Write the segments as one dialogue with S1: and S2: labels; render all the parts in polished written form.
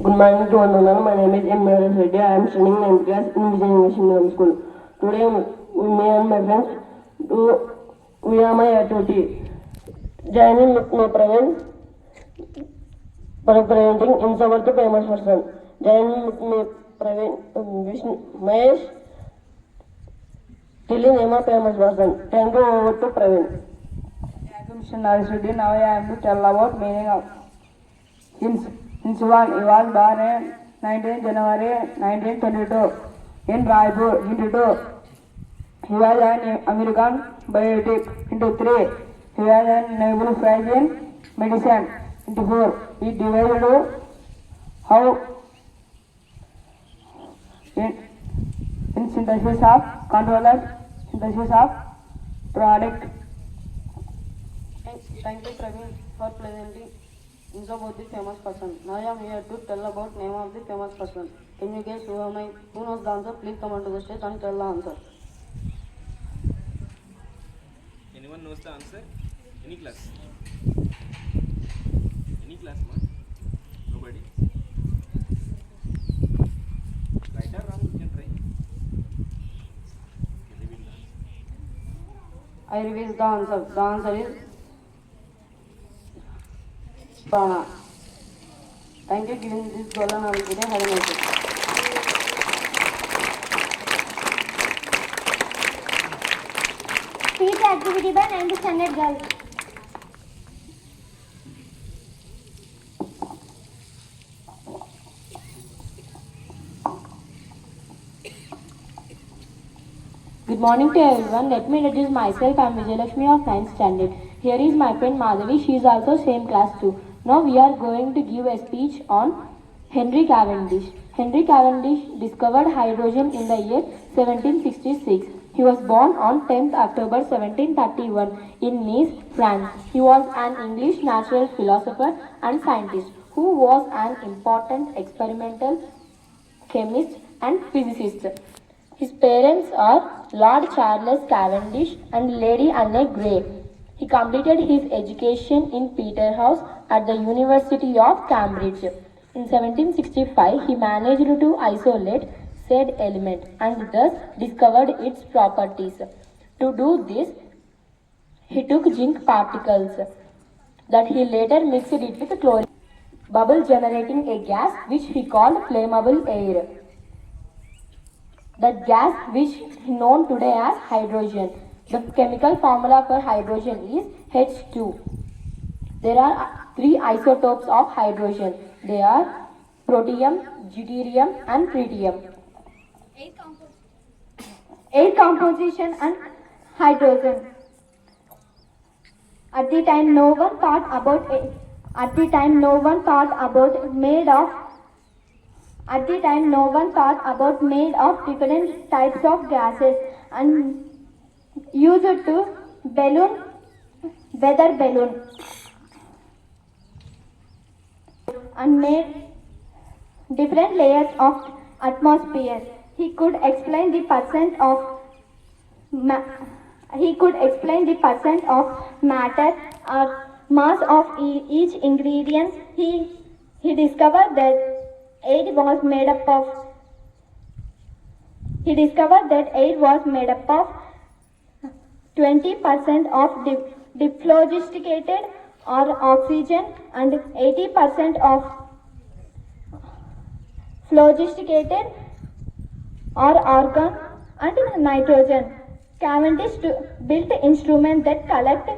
S1: Good morning to one and all. My name is M. Naresh Reddy. I am studying 9th class in Vision English Medium School. Today, me and my friends we are my activity. Joining with my Praveen for presenting in our the famous person. Joining with me Praveen Vishnu Mahesh telling him a famous person. Thank you over to Praveen.
S2: I am Mr. Naresh Reddy. Now I am to tell about meaning of hymns. Hinsuwan, he was born on 19 January 1922 in Raipur, Hindu 2. He was an American biotic, Hindu 3. He was a Nobel Prize in Medicine, Hindu 4. He divided how in synthesis of controllers, synthesis of product.
S3: Thank you, Praveen, for presenting news about the famous person. Now I am here to tell about name of the famous person. Can you guess who knows the answer? Please come onto the stage and tell the answer.
S4: Anyone knows the answer? Any class? Any class, man? Nobody? Right or wrong? You can try. Okay, reveal the answer.
S3: I reveal the answer. The answer is Prana. Thank you for giving this golden opportunity. Have a nice day.
S5: Speech activity by 9th standard girl.
S6: Good morning to everyone. Let me introduce myself. I am Vijayalakshmi of 9th standard. Here is my friend Madhavi. She is also same class too. Now we are going to give a speech on Henry Cavendish. Henry Cavendish discovered hydrogen in the year 1766. He was born on 10th October 1731 in Nice, France. He was an English natural philosopher and scientist who was an important experimental chemist and physicist. His parents are Lord Charles Cavendish and Lady Anne Grey. He completed his education in Peterhouse at the University of Cambridge. In 1765, he managed to isolate said element and thus discovered its properties. To do this, he took zinc particles that he later mixed it with chlorine, bubble generating a gas which he called flammable air. The gas which is known today as hydrogen. The chemical formula for hydrogen is H2. There are three isotopes of hydrogen. They are protium, deuterium and tritium.
S5: Air composition and hydrogen. At the time no one thought about made of different types of gases and used to weather balloon and made different layers of atmosphere. He could explain the percent of matter or mass of each ingredient. He discovered that air was made up of 20% of dephlogisticated or oxygen and 80% of phlogisticated or argon and nitrogen. Cavendish built instruments that collect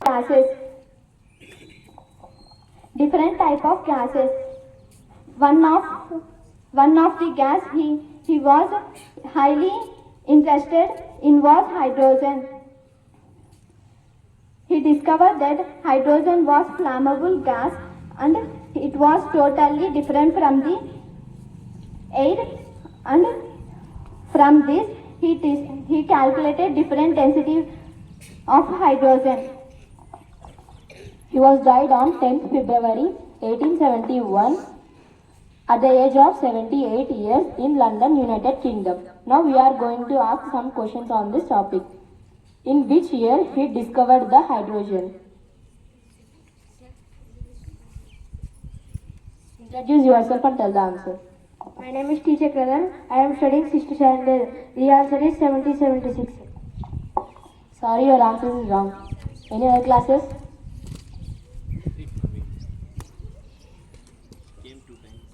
S5: gases, different type of gases. One of the gas he was highly interested in was hydrogen. He discovered that hydrogen was flammable gas and it was totally different from the air, and from this he calculated different density of hydrogen.
S6: He was died on 10th February 1871 at the age of 78 years in London, United Kingdom. Now we are going to ask some questions on this topic. In which year he discovered the hydrogen? Introduce yourself and tell the answer.
S7: My name is T. Chakradan. I am studying 6th standard. The answer is 1776.
S6: Sorry, your answer is wrong. Any other classes?
S4: Came 2 times.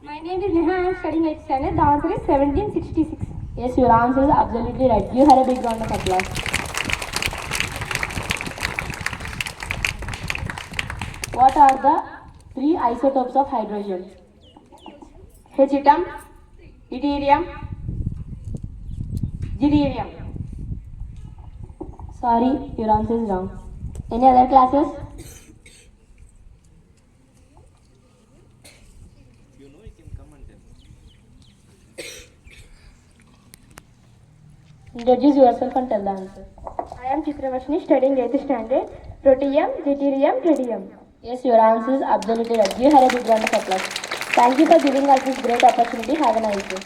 S7: My name is Neha. I am studying 8th standard. The answer is 1766.
S6: Yes, your answer is absolutely right. Give her a big round of applause. What are the 3 isotopes of hydrogen?
S7: Hecatom, deuterium, deuterium.
S6: Sorry, your answer is wrong. Any other classes?
S4: If you know, you can come and tell.
S6: Introduce yourself and tell the answer.
S7: I am Chitravashni studying 8th standard. Protium, deuterium, tritium.
S6: Yes, your answer is absolutely right. Give her a big round of applause. Thank you for giving us this great opportunity. Have a nice day.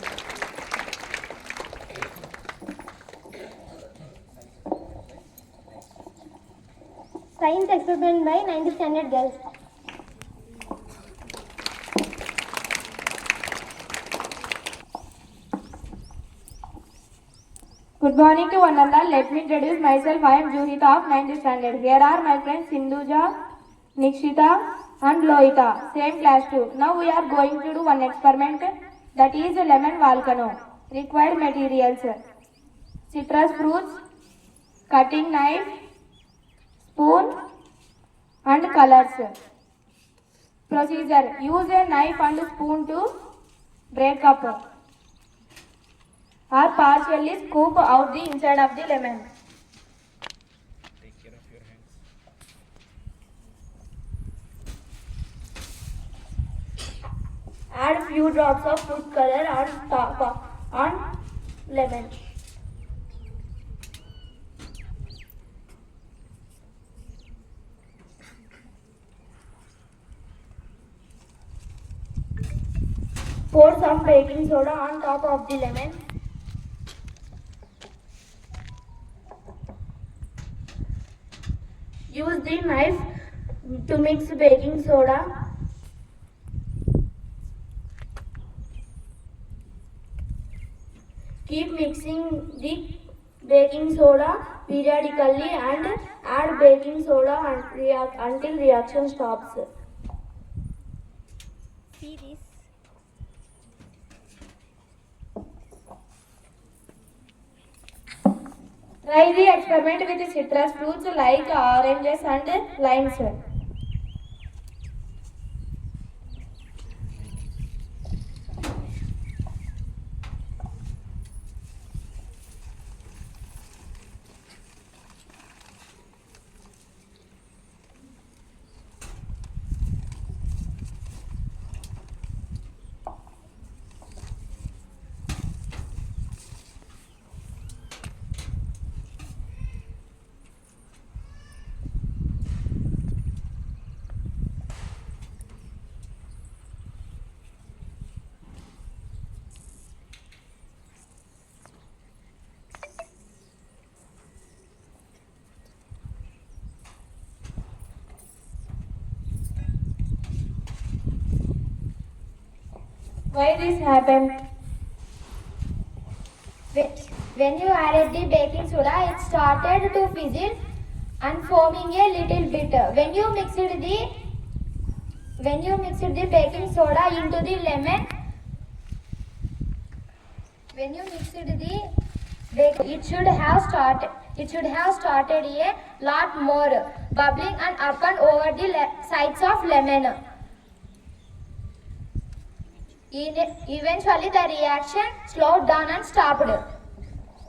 S7: Science experiment by 9th standard girls. Good morning to one and all. Let me introduce myself. I am Juhita of 9th standard. Here are my friends Sindhuja, Nikshita and Lohita, same class 2. Now we are going to do one experiment, that is lemon volcano. Required materials: citrus fruits, cutting knife, spoon and colors. Procedure: use a knife and spoon to break up or partially scoop out the inside of the lemon.
S4: Take care of your hands.
S7: Add few drops of food color on lemon. Pour some baking soda on top of the lemon. Use the knife to mix baking soda. Keep mixing the baking soda periodically and add baking soda until reaction stops. See this? Try the experiment with citrus fruits like oranges and limes. Why this happened? When you added the baking soda, it started to fizzle and foaming a little bit. When you mixed the baking soda into the lemon, it should have started a lot more bubbling and up and over the sides of lemon. Eventually, the reaction slowed down and stopped.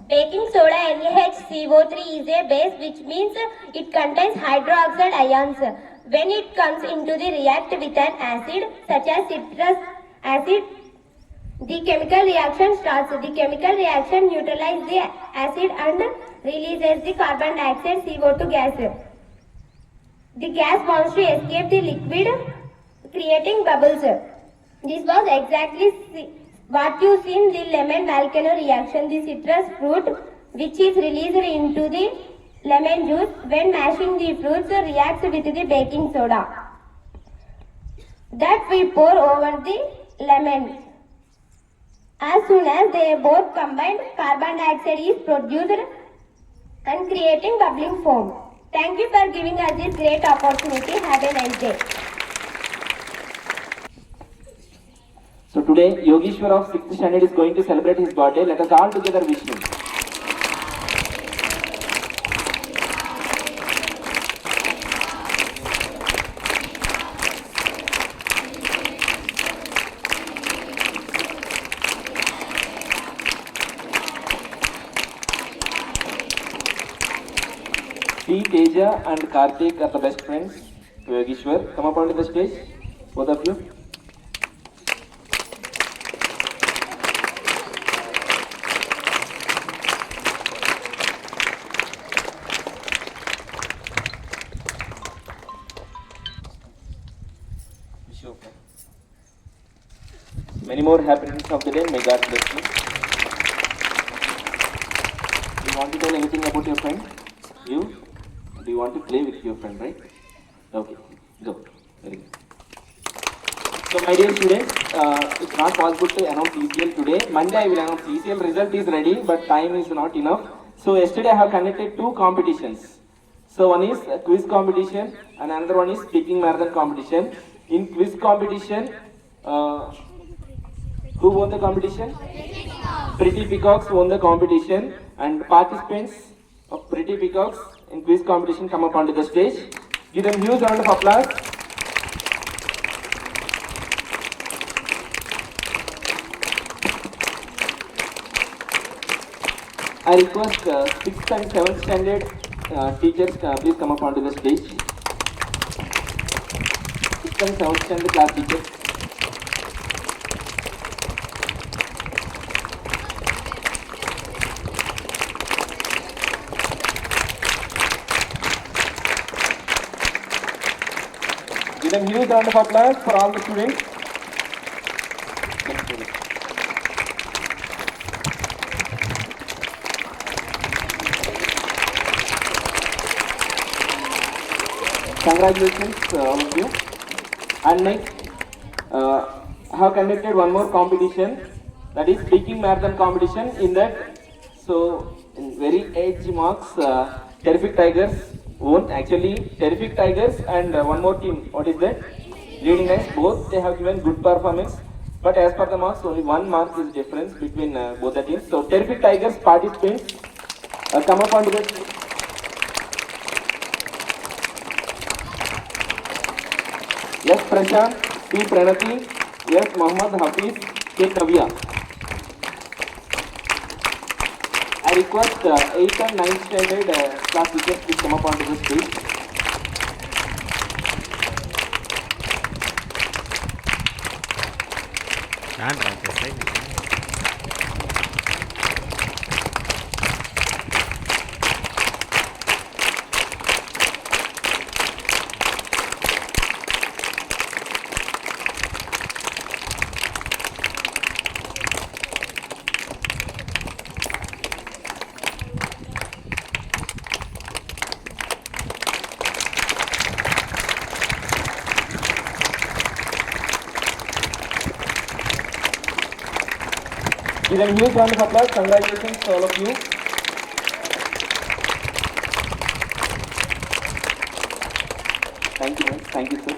S7: Baking soda NaHCO3 is a base, which means it contains hydroxide ions. When it comes into the react with an acid such as citrus acid, the chemical reaction starts. The chemical reaction neutralizes the acid and releases the carbon dioxide CO2 gas. The gas wants to escape the liquid, creating bubbles. This was exactly what you see in the lemon volcano reaction. The citrus fruit, which is released into the lemon juice when mashing the fruits, reacts with the baking soda that we pour over the lemon. As soon as they both combine, carbon dioxide is produced and creating bubbling foam. Thank you for giving us this great opportunity. Have a nice day.
S8: So today, Yogeshwar of 6th standard is going to celebrate his birthday. Let us all together wish him. T. Teja and Karthik are the best friends to Yogeshwar. Come up onto the stage, both of you. Wish you okay. Many more happiness of the day. May God bless you. Do you want to tell anything about your friend? You? Do you want to play with your friend, right? Okay, go. Very good. So, my dear students, it's not possible to announce ECL today. Monday I will announce ECL. Result is ready, but time is not enough. So, yesterday I have conducted 2 competitions. So, one is a quiz competition and another one is speaking marathon competition. In quiz competition, who won the competition? Pretty Peacocks won the competition, and participants of Pretty Peacocks in quiz competition come up onto the stage. Give them huge round of applause. I request 6th and 7th standard teachers please come up onto the stage. 6th and 7th standard class teachers. Give them huge round of applause for all the students. Congratulations all of you. And next, I have conducted one more competition, that is speaking marathon competition. In that, so in very edge marks, Terrific Tigers won. Actually, Terrific Tigers and one more team, what is that? Leading Knights, both they have given good performance. But as per the marks, only 1 mark is difference between both the teams. So Terrific Tigers participants come up onto the stage. Yes, Prashant, P. Pranati, yes, Mohammad Hafiz, K. Kavya. I request 8th and 9th standard class teachers to come up onto the stage. Give them huge round of applause. Congratulations to all of you. Thank you, thank you, sir.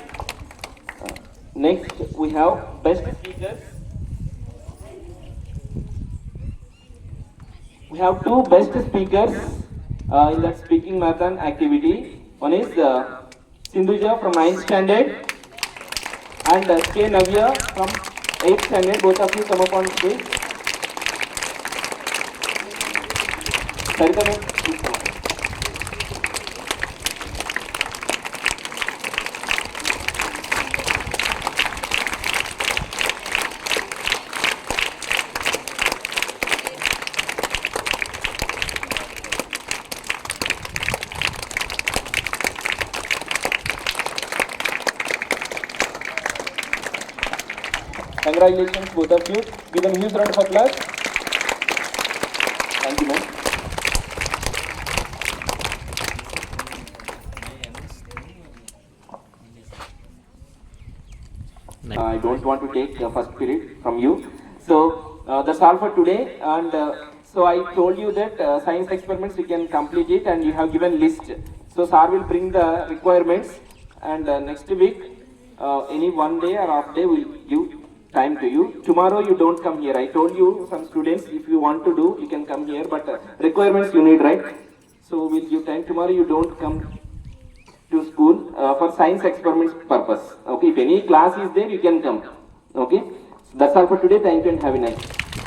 S8: Next, we have best speakers. We have 2 best speakers in that speaking marathon activity. One is Sindhuja from 9th standard and K. Navya from 8th standard. Both of you come up on stage. Sarita ma'am, please come up. Congratulations, both of you. Give them a huge round of applause. Thank you, ma'am. I don't want to take first period from you. So that's all for today. And so I told you that science experiments you can complete it, and you have given list. So sir will bring the requirements, and next week any one day or half day will give time to you. Tomorrow you don't come here. I told you some students if you want to do you can come here, but requirements you need, right? So we'll give time. Tomorrow you don't come to school for science experiments purpose. Okay, if any class is there, you can come. Okay, so that's all for today. Thank you and have a nice day.